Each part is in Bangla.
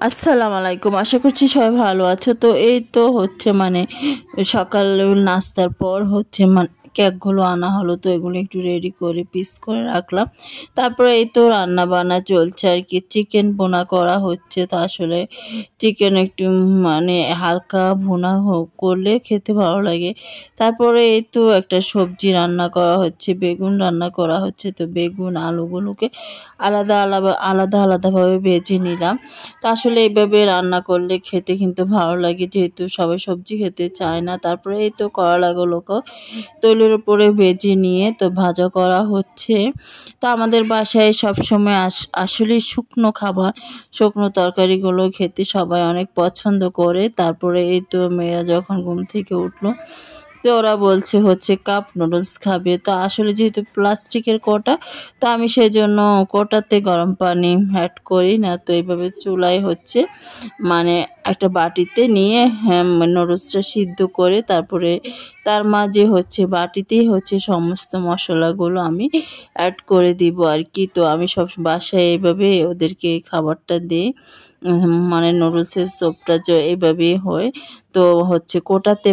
আসসালামু আলাইকুম। আশা করছি সবাই ভালো আছো। তো এই তো হচ্ছে সকাল নাস্তার পর কেকগুলো আনা হলো, তো এগুলো একটু রেডি করে পিস করে রাখলাম। তারপরে এই তো রান্না বান্না চলছে আর কি। চিকেন ভুনা করা হচ্ছে। তো আসলে চিকেন একটু হালকা ভুনা করলে খেতে ভালো লাগে। তারপরে এই তো একটা সবজি রান্না করা হচ্ছে, বেগুন রান্না করা হচ্ছে। তো বেগুন আলুগুলোকে আলাদাভাবে ভেজে নিলাম। তো আসলে এইভাবে রান্না করলে খেতে কিন্তু ভালো লাগে, যেহেতু সবাই সবজি খেতে চায় না। তারপরে এই তো করলাগুলোকে তেলের উপরে ভেজে নিয়ে তো ভাজা করা হচ্ছে। তো আমাদের বাসায় সবসময় আসলে শুকনো খাবার, শুকনো তরকারিগুলো খেতে সবাই অনেক পছন্দ করে। তারপরে এই তো মেয়েরা যখন ঘুম থেকে উঠলো, তো ওরা বলছে কাপ নুডলস খাবে। তো আসলে যেহেতু প্লাস্টিকের কোটা, তো আমি সেজন্য কোটাতে গরম পানি অ্যাড করি না। তো এইভাবে চুলায় একটা বাটিতে নিয়ে নুডলসটা সিদ্ধ করে তারপরে তার মাঝে বাটিতেই সমস্ত মশলাগুলো আমি অ্যাড করে দিব আর কি। তো আমি সব বাসায় এইভাবে ওদেরকে খাবারটা দিই। নুডলসের স্যুপটা এইভাবেই হয়। তো কোটাতে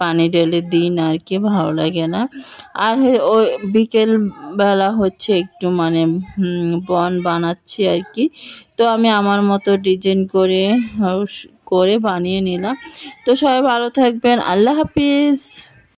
পানি ঢেলে দিই না আর কি, ভালো লাগে না। আর ওই বিকেল বেলা একটু বন বানাচ্ছি আর কি। তো আমি আমার মতো ডিজাইন করে বানিয়ে নিলাম। তো সবাই ভালো থাকবেন। আল্লাহ হাফিজ।